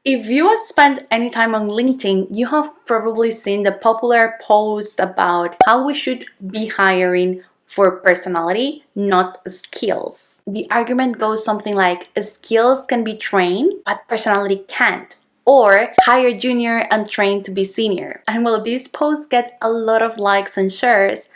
If you have spent any time on LinkedIn, you have probably seen the popular post about how we should be hiring for personality, not skills. The argument goes something like skills can be trained, but personality can't. Or hire junior and train to be senior. And while these posts get a lot of likes and shares,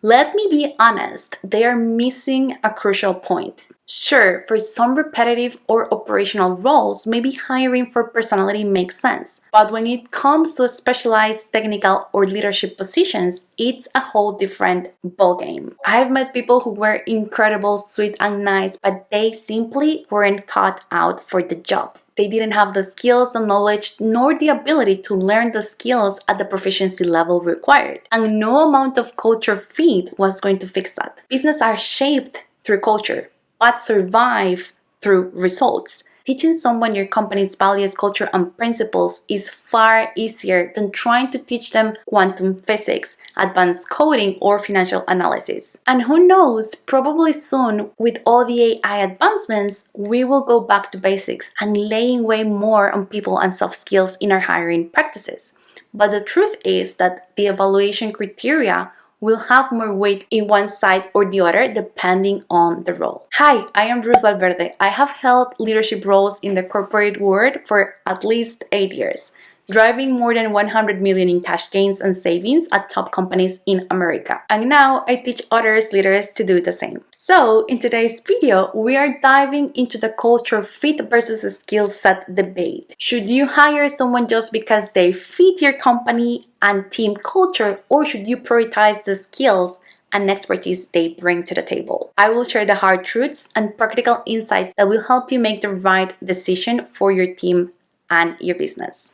let me be honest, they are missing a crucial point. Sure, for some repetitive or operational roles, maybe hiring for personality makes sense. But when it comes to specialized technical or leadership positions, it's a whole different ballgame. I've met people who were incredible, sweet, and nice, but they simply weren't cut out for the job. They didn't have the skills and knowledge nor the ability to learn the skills at the proficiency level required. And no amount of culture fit was going to fix that. Businesses are shaped through culture, but survive through results. Teaching someone your company's values, culture, and principles is far easier than trying to teach them quantum physics, advanced coding, or financial analysis. And who knows, probably soon, with all the AI advancements, we will go back to basics and laying way more on people and soft skills in our hiring practices. But the truth is that the evaluation criteria will have more weight in one side or the other depending on the role. Hi, I am Ruth Valverde. I have held leadership roles in the corporate world for at least 8 years, driving more than 100 million in cash gains and savings at top companies in America. And now I teach others leaders to do the same. So in today's video, we are diving into the culture fit versus skill set debate. Should you hire someone just because they fit your company and team culture, or should you prioritize the skills and expertise they bring to the table? I will share the hard truths and practical insights that will help you make the right decision for your team and your business.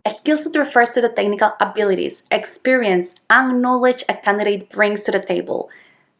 A skill set refers to the technical abilities, experience, and knowledge a candidate brings to the table.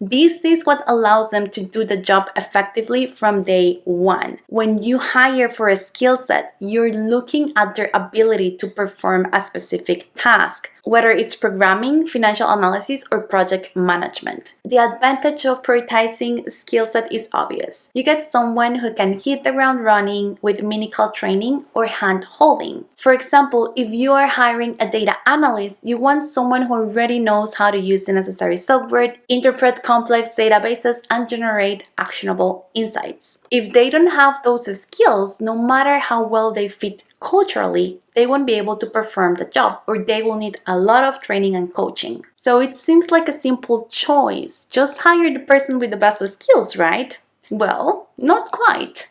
This is what allows them to do the job effectively from day one. When you hire for a skill set, you're looking at their ability to perform a specific task, whether it's programming, financial analysis, or project management. The advantage of prioritizing skill set is obvious. You get someone who can hit the ground running with minimal training or hand-holding. For example, if you are hiring a data analyst, you want someone who already knows how to use the necessary software, interpret complex databases, and generate actionable insights. If they don't have those skills, no matter how well they fit culturally, they won't be able to perform the job, or they will need a lot of training and coaching. So it seems like a simple choice. Just hire the person with the best skills, right? Well, not quite.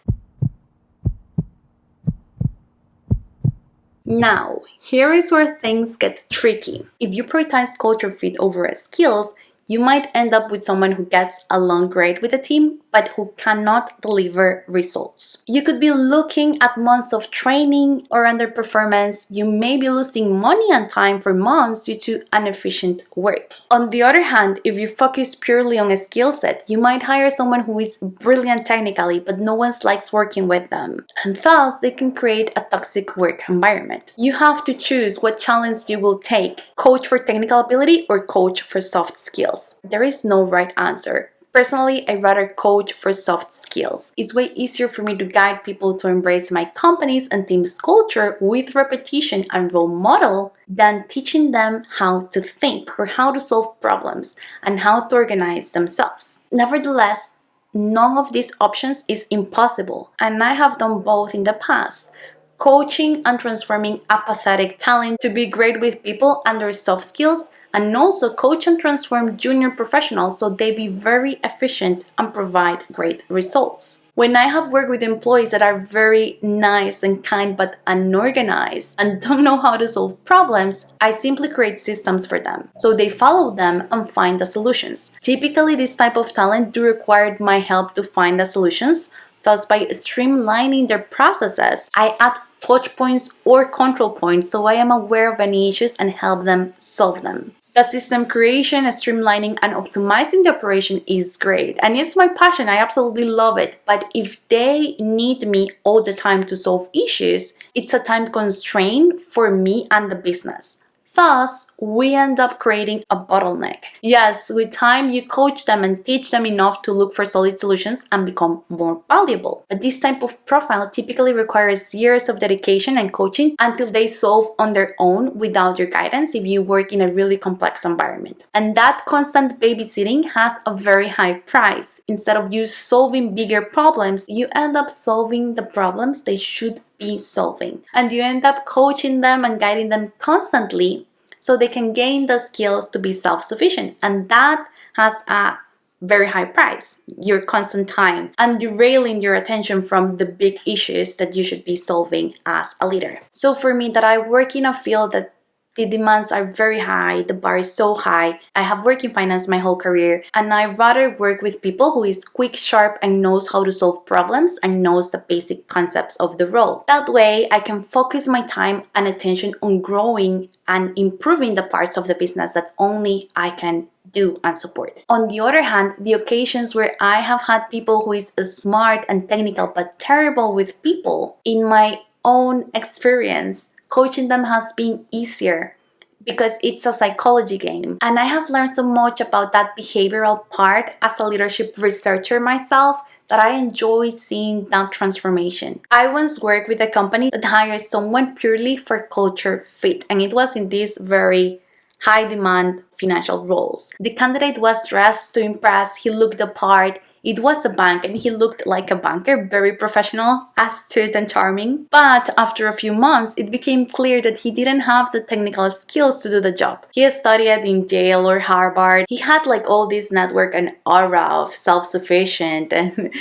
Now, here is where things get tricky. If you prioritize culture fit over skills, you might end up with someone who gets along great with the team, but who cannot deliver results. You could be looking at months of training or underperformance. You may be losing money and time for months due to inefficient work. On the other hand, if you focus purely on a skill set, you might hire someone who is brilliant technically, but no one likes working with them. And thus, they can create a toxic work environment. You have to choose what challenge you will take, coach for technical ability or coach for soft skills. There is no right answer. Personally, I'd rather coach for soft skills. It's way easier for me to guide people to embrace my company's and team's culture with repetition and role model than teaching them how to think or how to solve problems and how to organize themselves. Nevertheless, none of these options is impossible, and I have done both in the past. Coaching and transforming apathetic talent to be great with people and their soft skills, and also coach and transform junior professionals so they be very efficient and provide great results. When I have worked with employees that are very nice and kind but unorganized and don't know how to solve problems, I simply create systems for them so they follow them and find the solutions. Typically, this type of talent do require my help to find the solutions. Thus, by streamlining their processes, I add touch points or control points so I am aware of any issues and help them solve them. The system creation, streamlining, and optimizing the operation is great, and it's my passion. I absolutely love it. But if they need me all the time to solve issues, it's a time constraint for me and the business. Thus, we end up creating a bottleneck. Yes, with time, you coach them and teach them enough to look for solid solutions and become more valuable. But this type of profile typically requires years of dedication and coaching until they solve on their own without your guidance if you work in a really complex environment. And that constant babysitting has a very high price. Instead of you solving bigger problems, you end up solving the problems they should be solving. And you end up coaching them and guiding them constantly so they can gain the skills to be self-sufficient. And that has a very high price, your constant time, and derailing your attention from the big issues that you should be solving as a leader. So for me, that I work in a field that the demands are very high, the bar is so high. I have worked in finance my whole career, and I rather work with people who is quick, sharp, and knows how to solve problems and knows the basic concepts of the role. That way, I can focus my time and attention on growing and improving the parts of the business that only I can do and support. On the other hand, the occasions where I have had people who is smart and technical but terrible with people, in my own experience, coaching them has been easier because it's a psychology game. And I have learned so much about that behavioral part as a leadership researcher myself that I enjoy seeing that transformation. I once worked with a company that hires someone purely for culture fit, and it was in this very high demand financial roles. The candidate was dressed to impress, he looked the part. It was a bank and he looked like a banker, very professional, astute and charming. But after a few months, it became clear that he didn't have the technical skills to do the job. He studied in Yale or Harvard. He had like all this network and aura of self-sufficient and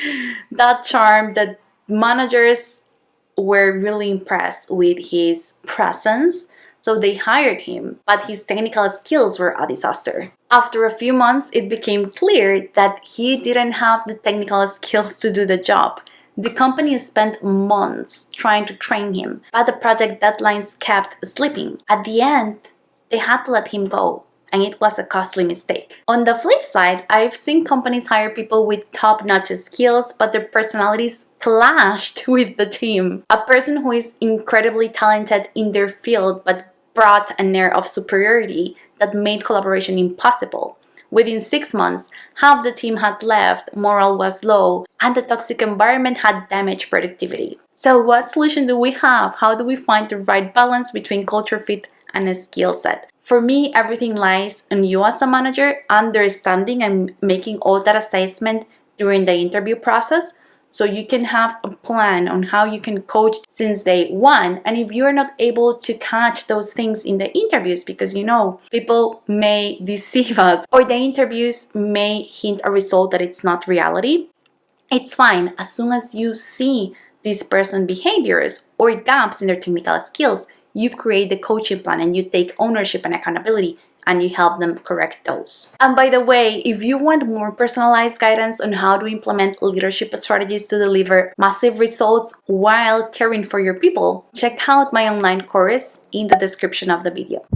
that charm that managers were really impressed with his presence. So they hired him, but his technical skills were a disaster. After a few months, it became clear that he didn't have the technical skills to do the job. The company spent months trying to train him, but the project deadlines kept slipping. At the end, they had to let him go, and it was a costly mistake. On the flip side, I've seen companies hire people with top-notch skills, but their personalities clashed with the team. A person who is incredibly talented in their field but brought an air of superiority that made collaboration impossible. Within 6 months, half the team had left, morale was low, and the toxic environment had damaged productivity. So what solution do we have? How do we find the right balance between culture fit and a skill set? For me, everything lies on you as a manager, understanding and making all that assessment during the interview process, so you can have a plan on how you can coach since day one. And if you're not able to catch those things in the interviews, because people may deceive us or the interviews may hint a result that it's not reality, it's fine. As soon as you see this person's behaviors or gaps in their technical skills, you create the coaching plan and you take ownership and accountability and you help them correct those. And by the way, if you want more personalized guidance on how to implement leadership strategies to deliver massive results while caring for your people, check out my online course in the description of the video.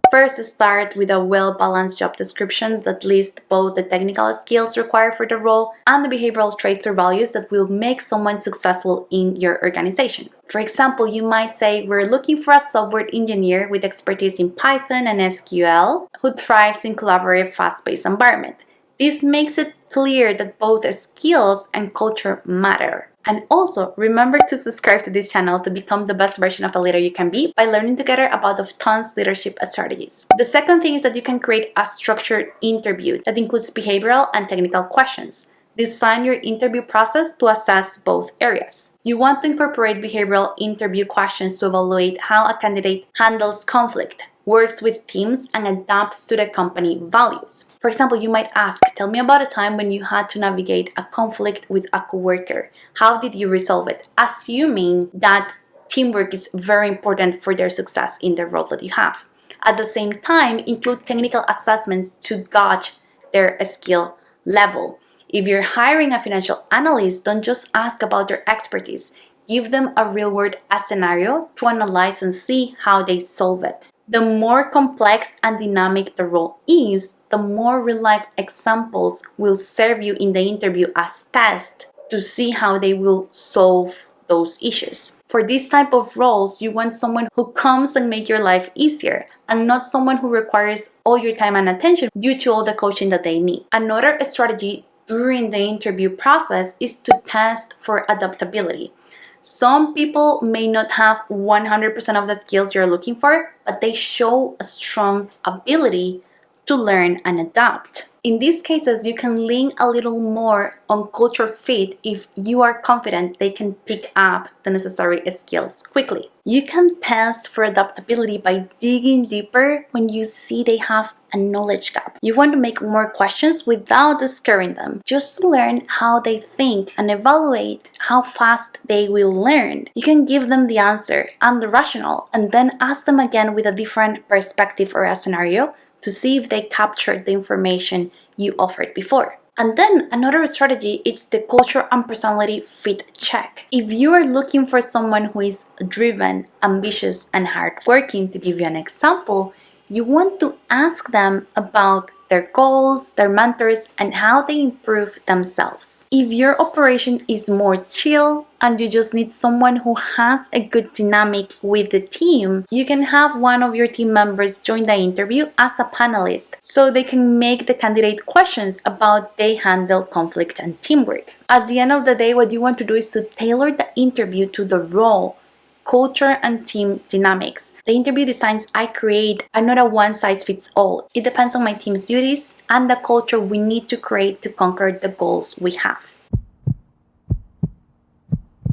First, start with a well-balanced job description that lists both the technical skills required for the role and the behavioral traits or values that will make someone successful in your organization. For example, you might say, we're looking for a software engineer with expertise in Python and SQL who thrives in collaborative, fast-paced environment. This makes it clear that both skills and culture matter. And also, remember to subscribe to this channel to become the best version of a leader you can be by learning together about the tons leadership strategies. The second thing is that you can create a structured interview that includes behavioral and technical questions. Design your interview process to assess both areas. You want to incorporate behavioral interview questions to evaluate how a candidate handles conflict, works with teams, and adapts to the company values. For example, you might ask, tell me about a time when you had to navigate a conflict with a coworker. How did you resolve it? Assuming that teamwork is very important for their success in the role that you have. At the same time, include technical assessments to gauge their skill level. If you're hiring a financial analyst, don't just ask about their expertise. Give them a real-world scenario to analyze and see how they solve it. The more complex and dynamic the role is, the more real-life examples will serve you in the interview as tests to see how they will solve those issues. For this type of roles, you want someone who comes and make your life easier, and not someone who requires all your time and attention due to all the coaching that they need. Another strategy during the interview process is to test for adaptability. Some people may not have 100% of the skills you're looking for, but they show a strong ability to learn and adapt. In these cases, you can lean a little more on culture fit if you are confident they can pick up the necessary skills quickly. You can test for adaptability by digging deeper when you see they have a knowledge gap. You want to make more questions without scaring them, just to learn how they think and evaluate how fast they will learn. You can give them the answer and the rationale, and then ask them again with a different perspective or a scenario to see if they captured the information you offered before. And then another strategy is the culture and personality fit check. If you are looking for someone who is driven, ambitious, and hardworking, to give you an example, you want to ask them about their goals, their mentors, and how they improve themselves. If your operation is more chill and you just need someone who has a good dynamic with the team, you can have one of your team members join the interview as a panelist so they can make the candidate questions about they handle conflict and teamwork. At the end of the day, what you want to do is to tailor the interview to the role, culture, and team dynamics. The interview designs I create are not a one-size-fits-all. It depends on my team's duties and the culture we need to create to conquer the goals we have.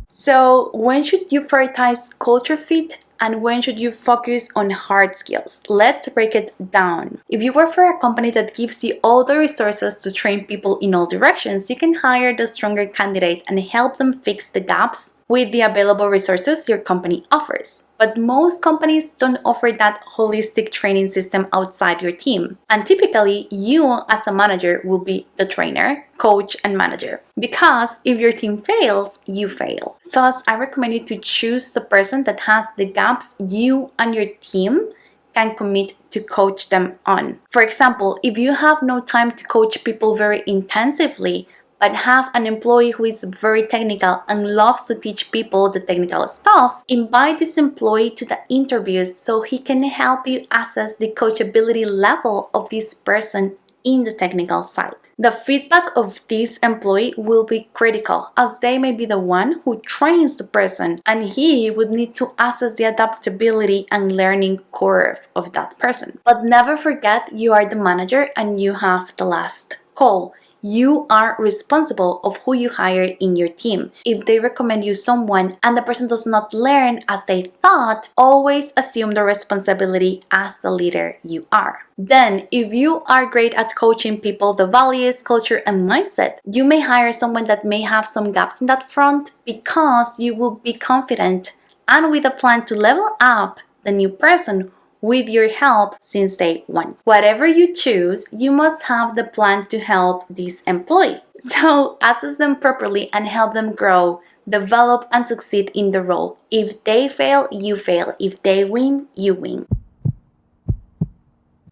So, when should you prioritize culture fit and when should you focus on hard skills? Let's break it down. If you work for a company that gives you all the resources to train people in all directions, you can hire the stronger candidate and help them fix the gaps with the available resources your company offers. But most companies don't offer that holistic training system outside your team. And typically, you as a manager will be the trainer, coach, and manager. Because if your team fails, you fail. Thus, I recommend you to choose the person that has the gaps you and your team can commit to coach them on. For example, if you have no time to coach people very intensively, but have an employee who is very technical and loves to teach people the technical stuff, invite this employee to the interviews so he can help you assess the coachability level of this person in the technical side. The feedback of this employee will be critical as they may be the one who trains the person and he would need to assess the adaptability and learning curve of that person. But never forget you are the manager and you have the last call. You are responsible of who you hire in your team. If they recommend you someone and the person does not learn as they thought, always assume the responsibility as the leader you are. Then, if you are great at coaching people the values, culture, and mindset, you may hire someone that may have some gaps in that front because you will be confident and with a plan to level up the new person with your help since day one. Whatever you choose, you must have the plan to help this employee. So assess them properly and help them grow, develop, and succeed in the role. If they fail, you fail. If they win, you win.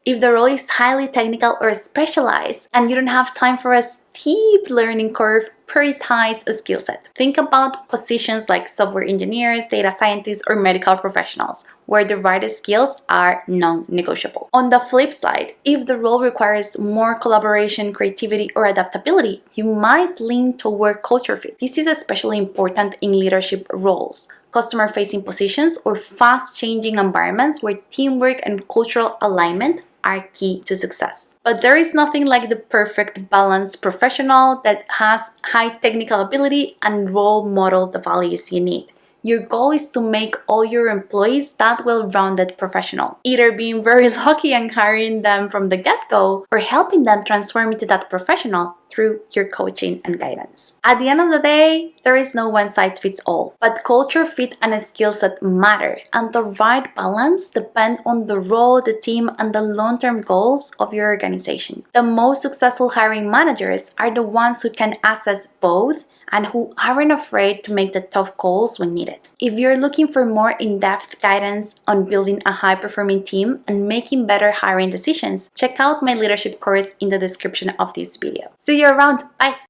If the role is highly technical or specialized and you don't have time for a steep learning curve, prioritize a skill set. Think about positions like software engineers, data scientists, or medical professionals, where the right skills are non-negotiable. On the flip side, if the role requires more collaboration, creativity, or adaptability, you might lean toward culture fit. This is especially important in leadership roles, customer-facing positions, or fast-changing environments where teamwork and cultural alignment are key to success. But there is nothing like the perfect balanced professional that has high technical ability and role model the values you need. Your goal is to make all your employees that well-rounded professional, either being very lucky and hiring them from the get-go or helping them transform into that professional through your coaching and guidance. At the end of the day, there is no one-size-fits-all, but culture fit and skill set matter, and the right balance depend on the role, the team, and the long-term goals of your organization. The most successful hiring managers are the ones who can assess both and who aren't afraid to make the tough calls when needed. If you're looking for more in-depth guidance on building a high-performing team and making better hiring decisions, check out my leadership course in the description of this video. See you around. Bye!